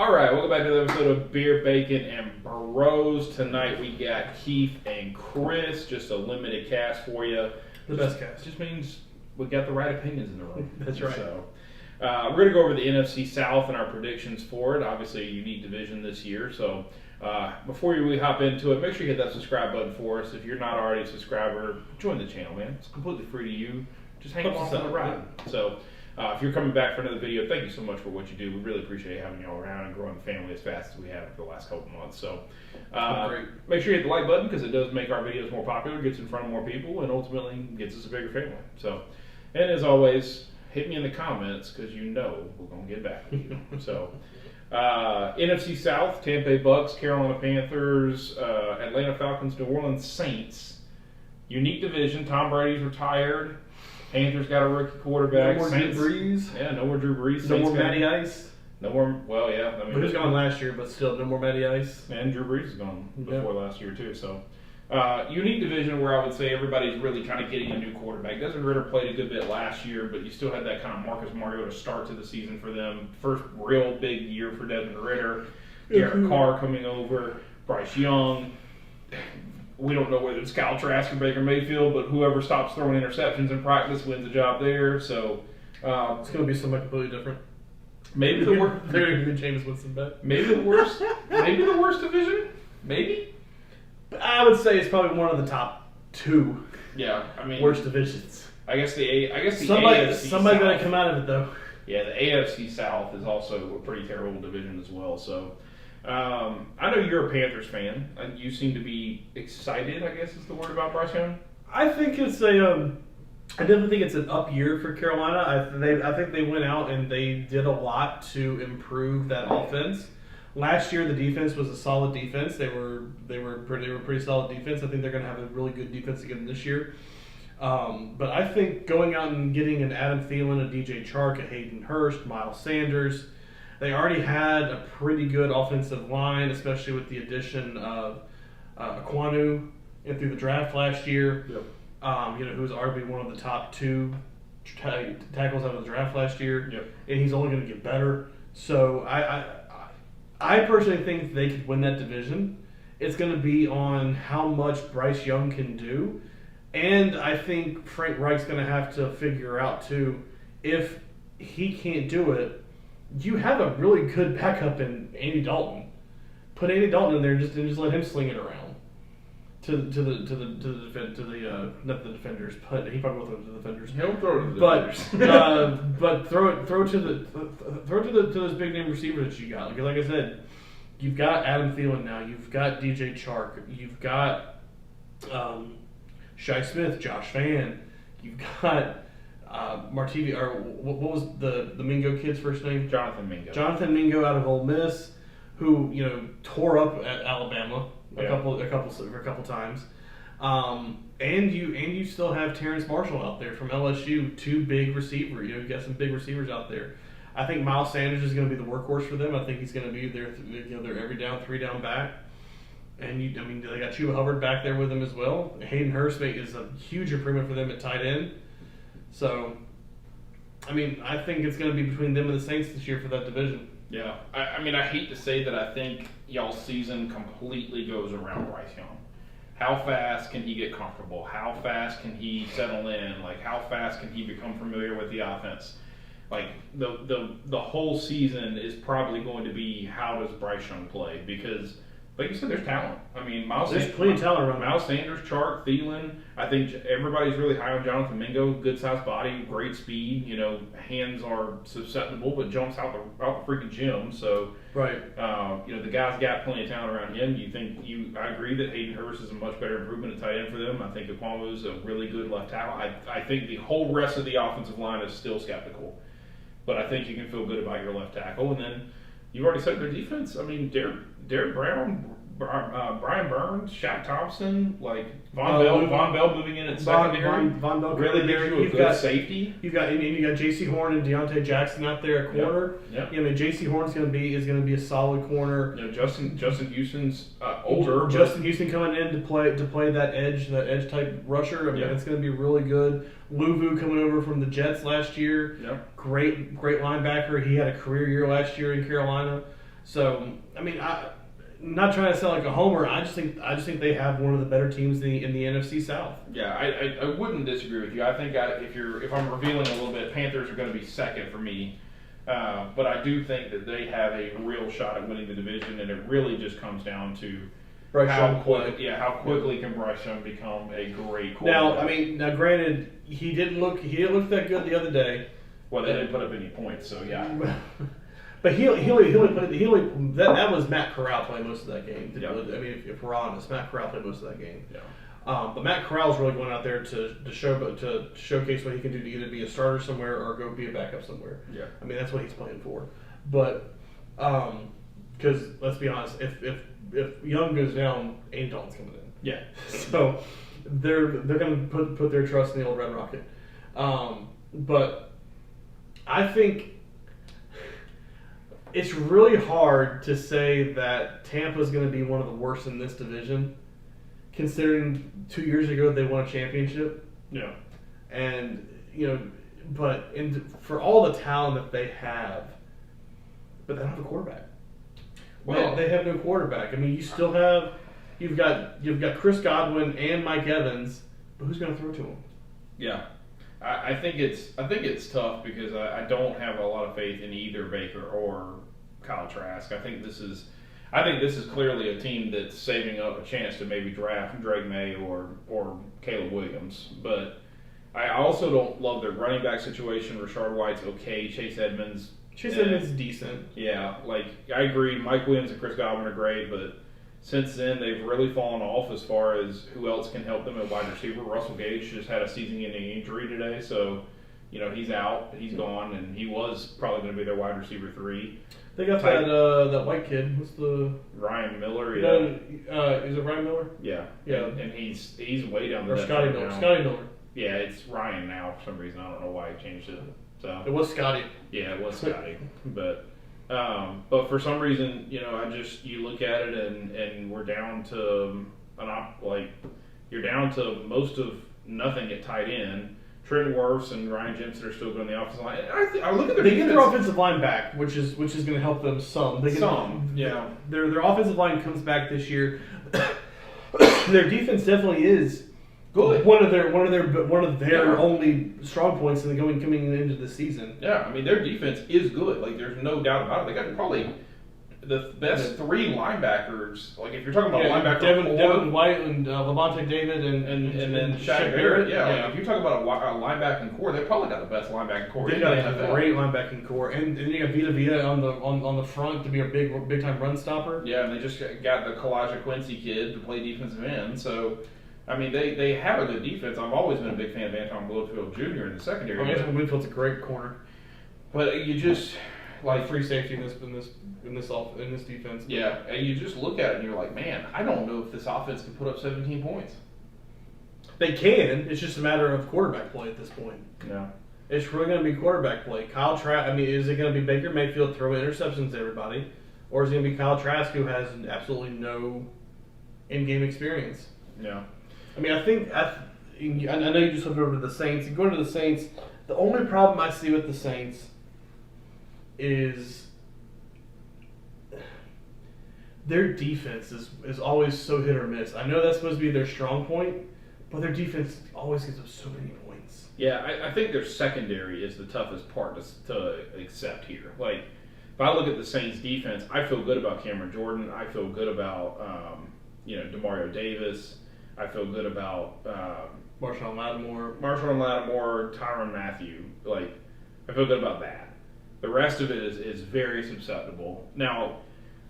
All right, welcome back to the episode of Beer, Bacon, and Bros. Tonight we got Keith and Chris, just a limited cast for you. The best cast. Just means we got the right opinions in the room. That's right. So, we're going to go over the NFC South and our predictions for it. Obviously, a unique division this year. So, before we hop into it, make sure you hit that subscribe button for us. If you're not already a subscriber, join the channel, man. It's completely free to you. Just hang along for the ride. So, if you're coming back for another video, thank you so much for what you do. We really appreciate having y'all around and growing the family as fast as we have for the last couple months. So, make sure you hit the like button because it does make our videos more popular, gets in front of more people, and ultimately gets us a bigger family. So, and as always, hit me in the comments because you know we're going to get back to you. So, NFC South, Tampa Bay Bucks, Carolina Panthers, Atlanta Falcons, New Orleans Saints. Unique division. Tom Brady's retired. Panthers got a rookie quarterback. No more Saints, Drew Brees. Yeah, no more Drew Brees. No more Matty Ice. No more. Well, yeah. I mean, He was gone last year, but still, no more Matty Ice. And Drew Brees is gone before last year too. So, unique division where I would say everybody's really kind of getting a new quarterback. Desmond Ritter played a good bit last year, but you still had that kind of Marcus Mariota start to the season for them. First real big year for Desmond Ritter. Derek Carr coming over. Bryce Young. We don't know whether it's Kyle Trask or Baker Mayfield, but whoever stops throwing interceptions in practice wins the job there. So It's going to be something completely different. maybe the worst. They're going to be Jameis Winston bet. Maybe the worst. Maybe the worst division. Maybe. But I would say it's probably one of the top two Yeah, I mean, worst divisions. I guess the AFC Somebody's South. going to come out of it, though. Yeah, the AFC South is also a pretty terrible division as well. So, I know you're a Panthers fan. You seem to be excited, I guess is the word about Bryce Young. I think it's I definitely think it's an up year for Carolina. I think they went out and they did a lot to improve that offense. Last year, the defense was a solid defense. They were pretty solid defense. I think they're going to have a really good defense again this year. But I think going out and getting an Adam Thielen, a DJ Chark, a Hayden Hurst, Miles Sanders, they already had a pretty good offensive line, especially with the addition of Aquanu in through the draft last year. Yep. Who was arguably one of the top two tackles out of the draft last year. Yep. And he's only going to get better. So I personally think they could win that division. It's going to be on how much Bryce Young can do. And I think Frank Reich's going to have to figure out, too, if he can't do it, you have a really good backup in Andy Dalton. Put Andy Dalton in there and just let him sling it around to the not the defenders, but he probably will throw it to the defenders. He'll throw it to the defenders. But throw to those big name receivers that you got. Like I said, you've got Adam Thielen now. You've got DJ Chark. You've got Shi Smith, Josh Fan. You've got Martivi, or what was the Mingo kid's first name? Jonathan Mingo. Jonathan Mingo out of Ole Miss, who tore up at Alabama a couple times, and you still have Terrence Marshall out there from LSU, two big receivers. You've got some big receivers out there. I think Miles Sanders is going to be the workhorse for them. I think he's going to be their every down, 3 down back. And they got Chuba Hubbard back there with them as well. Hayden Hurst is a huge improvement for them at tight end. So, I think it's going to be between them and the Saints this year for that division. Yeah. I hate to say that I think y'all's season completely goes around Bryce Young. How fast can he get comfortable? How fast can he settle in? Like, how fast can he become familiar with the offense? Like, the whole season is probably going to be how does Bryce Young play? Because, like you said, there's talent. There's plenty of talent around. Miles Sanders, Chark, Thielen. I think everybody's really high on Jonathan Mingo. Good sized body, great speed. Hands are susceptible, but jumps out the freaking gym. So, right. The guy's got plenty of talent around him. I agree that Hayden Hurst is a much better improvement at tight end for them. I think Aquamu's a really good left tackle. I think the whole rest of the offensive line is still skeptical, but I think you can feel good about your left tackle. And then you've already said their defense. Derek Brown, Brian Burns, Shaq Thompson, Von Bell moving in at secondary. Von Bell really gives you a good safety. You got J.C. Horn and Deontay Jackson out there at corner. Yep. J.C. Horn is going to be a solid corner. Justin Houston's older. Justin Houston coming in to play that edge type rusher. It's going to be really good. Luvu coming over from the Jets last year. Yep. Great linebacker. He had a career year last year in Carolina. So I mean, I'm not trying to sound like a homer. I just think they have one of the better teams in the NFC South. Yeah, I wouldn't disagree with you. I think if I'm revealing a little bit, Panthers are going to be second for me. But I do think that they have a real shot at winning the division, and it really just comes down to how quickly can Bryce Young become a great quarterback. Now granted, he didn't look that good the other day. Well, they didn't put up any points, so yeah. But he only played, that was Matt Corral playing most of that game. Yeah. I mean, if we're honest, Matt Corral played most of that game. Yeah. But Matt Corral's really going out there to showcase what he can do to either be a starter somewhere or go be a backup somewhere. Yeah. I mean, that's what he's playing for. But because let's be honest, if Young goes down, Andy Dalton's coming in. Yeah. So they're going to put their trust in the old Red Rocket. But I think it's really hard to say that Tampa's going to be one of the worst in this division, considering 2 years ago they won a championship. Yeah. And, but for all the talent that they have, but they don't have a quarterback. Well, they have no quarterback. I mean, you've got Chris Godwin and Mike Evans, but who's going to throw to him? Yeah. I think it's tough because I don't have a lot of faith in either Baker or Kyle Trask. I think this is clearly a team that's saving up a chance to maybe draft Drake May or Caleb Williams. But I also don't love their running back situation. Rashard White's okay. Chase Edmonds is decent. Yeah, I agree. Mike Williams and Chris Godwin are great, but since then they've really fallen off as far as who else can help them at wide receiver. Russell Gage just had a season-ending injury today, so he's out, he's gone, and he was probably going to be their wide receiver 3. They got that white kid. What's the Ryan Miller? Yeah. Is it Ryan Miller? Yeah. Yeah. And he's way down the depth. Or Scotty Miller. Now. Scotty Miller. Yeah, it's Ryan now for some reason. I don't know why he changed it. So it was Scotty. Yeah, it was Scotty, but for some reason, you look at it and we're down to you're down to most of nothing at tight end. Trent Wirfs and Ryan Jensen are still going the offensive line. I look at their They get their offensive line back, which is going to help them some. Yeah. Their offensive line comes back this year. Their defense definitely is good. One of their only strong points coming into the season. Yeah, I mean their defense is good. There's no doubt about it. They got probably the best 3 linebackers. If you're talking about linebacker, Devin White and Levante David and then Shaq Barrett. Yeah. If you talk about a linebacking core, they probably got the best linebacking core. They got a great linebacking core, and then you got Vita on the front to be a big time run stopper. Yeah, and they just got the Kalijah Quincy kid to play defensive end. So, I mean, they have a good defense. I've always been a big fan of Anton Blowfield Jr. in the secondary. Anton Blowfield's a great corner, but you just free safety in this defense. Yeah, and you just look at it and you're like, man, I don't know if this offense can put up 17 points. They can. It's just a matter of quarterback play at this point. Yeah. It's really going to be quarterback play. Is it going to be Baker Mayfield throwing interceptions to everybody, or is it going to be Kyle Trask who has absolutely no in-game experience? Yeah. I mean, I know you just went over to the Saints. You go to the Saints. The only problem I see with the Saints is their defense is always so hit or miss. I know that's supposed to be their strong point, but their defense always gives up so many points. Yeah, I think their secondary is the toughest part to accept here. If I look at the Saints defense, I feel good about Cameron Jordan. I feel good about Demario Davis. I feel good about Marshawn Lattimore, Tyrann Mathieu. I feel good about that. The rest of it is very susceptible. Now,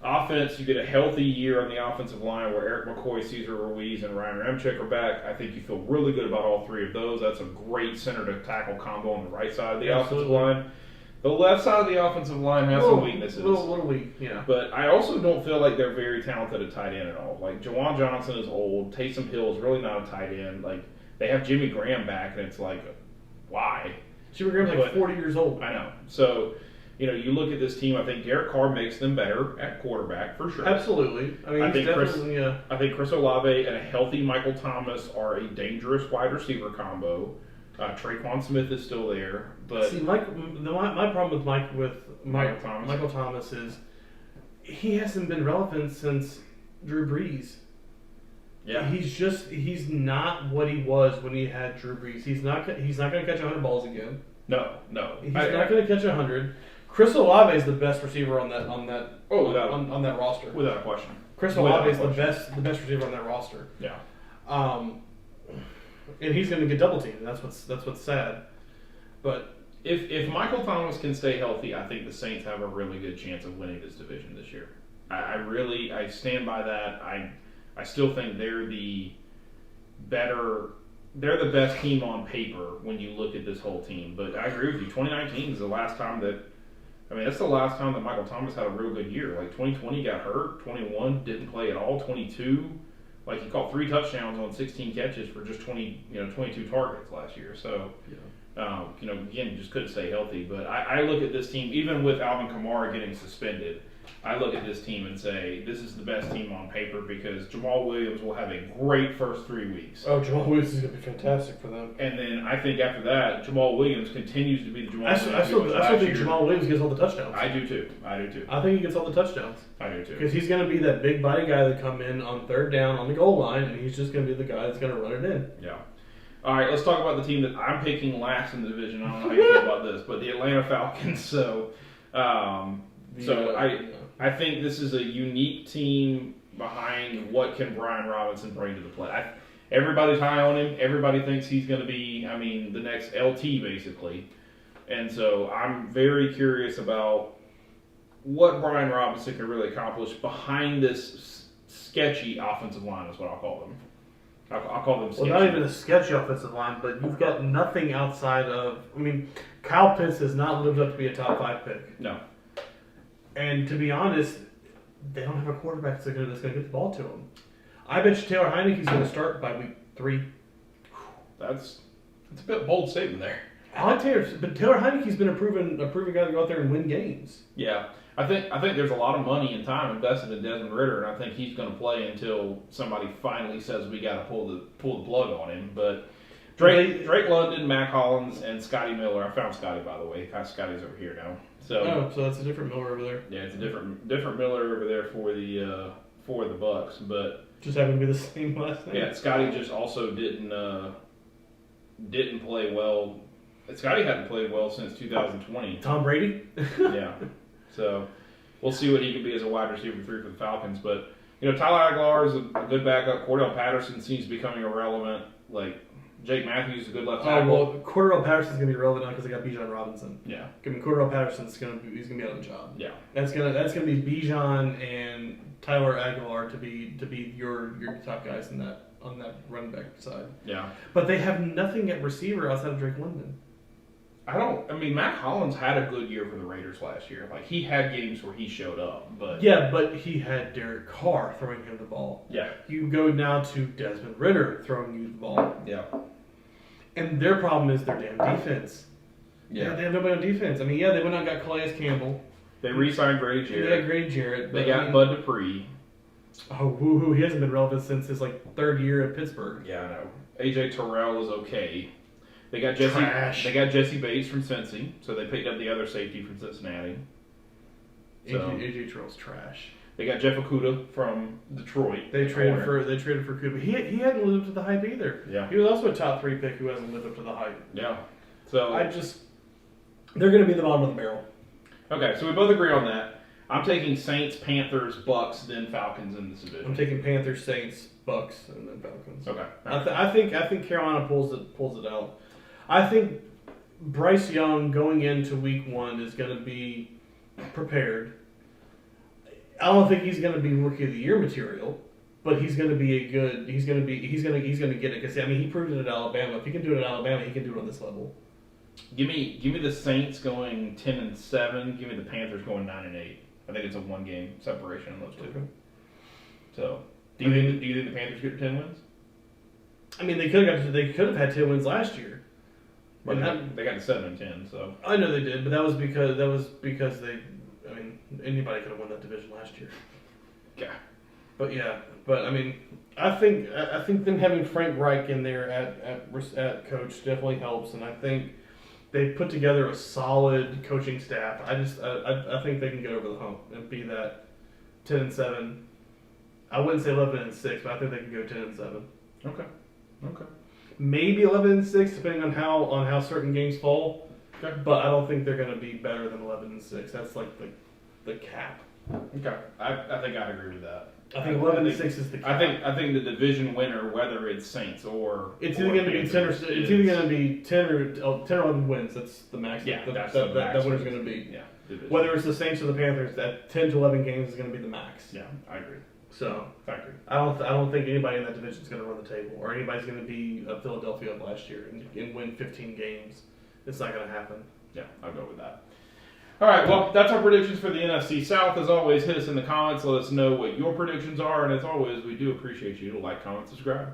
offense, you get a healthy year on the offensive line where Eric McCoy, Cesar Ruiz, and Ryan Ramczyk are back. I think you feel really good about all 3 of those. That's a great center to tackle combo on the right side of the offensive line. The left side of the offensive line has some weaknesses. A little weak, yeah. But I also don't feel like they're very talented at tight end at all. Jawan Johnson is old. Taysom Hill is really not a tight end. They have Jimmy Graham back, and it's why? Jimmy Graham's 40 years old. I know. So, you look at this team, I think Derek Carr makes them better at quarterback, for sure. Absolutely. I think Chris Olave and a healthy Michael Thomas are a dangerous wide receiver combo. Traquan Smith is still there. But see, my problem with Michael Thomas Thomas is he hasn't been relevant since Drew Brees. Yeah. He's not what he was when he had Drew Brees. He's not going to catch 100 balls again. No. He's not going to catch 100. Chris Olave is the best receiver on that roster. Without a question. Chris Olave is the best receiver on that roster. Yeah. And he's going to get double teamed. That's what's sad. But if Michael Thomas can stay healthy, I think the Saints have a really good chance of winning this division this year. I stand by that. I still think they're the best team on paper when you look at this whole team. But I agree with you. 2019 is the last time that's the last time that Michael Thomas had a real good year. Like 2020 got hurt, 21 didn't play at all, 22 he caught 3 touchdowns on 16 catches for just 22 targets last year. So again, just couldn't stay healthy. But I look at this team, even with Alvin Kamara getting suspended, I look at this team and say this is the best team on paper because Jamal Williams will have a great first 3 weeks. Oh, Jamal Williams is going to be fantastic for them. And then I think after that, Jamal Williams continues to be the Jamal Williams. I still think Jamal Williams gets all the touchdowns. I do too. I think he gets all the touchdowns. I do too. Because he's going to be that big body guy that come in on third down on the goal line, and he's just going to be the guy that's going to run it in. Yeah. All right, let's talk about the team that I'm picking last in the division. I don't know how you feel about this, but the Atlanta Falcons. So I think this is a unique team behind what can Brian Robinson bring to the play. Everybody's high on him. Everybody thinks he's going to be, the next LT basically. And so I'm very curious about what Brian Robinson can really accomplish behind this sketchy offensive line is what I'll call them. I'll call them sketchy. Well, not even a sketchy offensive line, but you've got nothing outside of... Kyle Pitts has not lived up to be a top 5 pick. No. And to be honest, they don't have a quarterback that's going to get the ball to him. I bet you Taylor Heineke's going to start by week 3. That's a bit bold statement there. I like Taylor, but Taylor Heineke's been a proven guy to go out there and win games. Yeah. I think there's a lot of money and time invested in Desmond Ridder, and I think he's going to play until somebody finally says we got to pull the plug on him. But Drake London, Mac Hollins, and Scotty Miller. I found Scotty, by the way. Scotty's over here now. So that's a different Miller over there. Yeah, it's a different Miller over there for the Bucks, but just happened to be the same last name. Yeah, Scotty just also didn't play well. Scotty hadn't played well since 2020. Tom Brady. Yeah. So we'll see what he can be as a wide receiver 3 for the Falcons. But, Tyler Aguilar is a good backup. Cordell Patterson seems to be becoming irrelevant. Jake Matthews is a good left tackle. Oh, well, Cordell Patterson's going to be relevant now because they got Bijan Robinson. Yeah. Cordell Patterson's he's going to be out of the job. Yeah. That's going to be Bijan and Tyler Aguilar to be your top guys on that running back side. Yeah. But they have nothing at receiver outside of Drake London. Mac Hollins had a good year for the Raiders last year. He had games where he showed up, but... Yeah, but he had Derek Carr throwing him the ball. Yeah. You go now to Desmond Ridder throwing you the ball. Yeah. And their problem is their damn defense. Yeah. They have nobody on defense. They went out and got Calais Campbell. They re-signed Grady Jarrett. They got Grady Jarrett. They got Bud Dupree. Oh, woo-hoo. He hasn't been relevant since his 3rd year at Pittsburgh. Yeah, I know. AJ Terrell is okay. They got Jesse Bates from Cincy, so they picked up the other safety from Cincinnati. AJ Terrell's trash. They got Jeff Okudah from Detroit. They traded for Okudah. He hadn't lived up to the hype either. Yeah. He was also a top 3 pick who hasn't lived up to the hype. Yeah. So they're going to be the bottom of the barrel. Okay, so we both agree on that. I'm taking Saints, Panthers, Bucks, then Falcons in this division. I'm taking Panthers, Saints, Bucks, and then Falcons. Okay. I think Carolina pulls it out. I think Bryce Young going into week 1 is going to be prepared. I don't think he's going to be Rookie of the Year material, but he's going to be he's going to get it because he proved it at Alabama. If he can do it at Alabama, he can do it on this level. Give me the Saints going 10-7. Give me the Panthers going 9-8. I think it's a 1-game separation in those two. Okay. So, do you think the Panthers get 10 wins? They could have had 10 wins last year. But they got to 7-10. So I know they did, but that was because they. Anybody could have won that division last year. Yeah. But I think them having Frank Reich in there at coach definitely helps, and I think they put together a solid coaching staff. I think they can get over the hump and be that 10-7. I wouldn't say 11-6, but I think they can go 10-7. Okay. Okay. Maybe 11-6, depending on how certain games fall. Okay. But I don't think they're going to be better than 11-6. That's like the cap. Okay. I think I agree with that. I think 11-6 is the cap. I think the division winner, whether it's Saints or it's either going to be 10 or it's either going to be 10 or 11 wins. That's the max. Yeah, that winner's going to be. Yeah. Division. Whether it's the Saints or the Panthers, that 10 to 11 games is going to be the max. Yeah, I agree. So I agree. I don't think anybody in that division is going to run the table, or anybody's going to be Philadelphia of last year and win 15 games. It's not going to happen. Yeah, I'll go with that. All right, well, that's our predictions for the NFC South. As always, hit us in the comments. Let us know what your predictions are. And as always, we do appreciate you to like, comment, subscribe.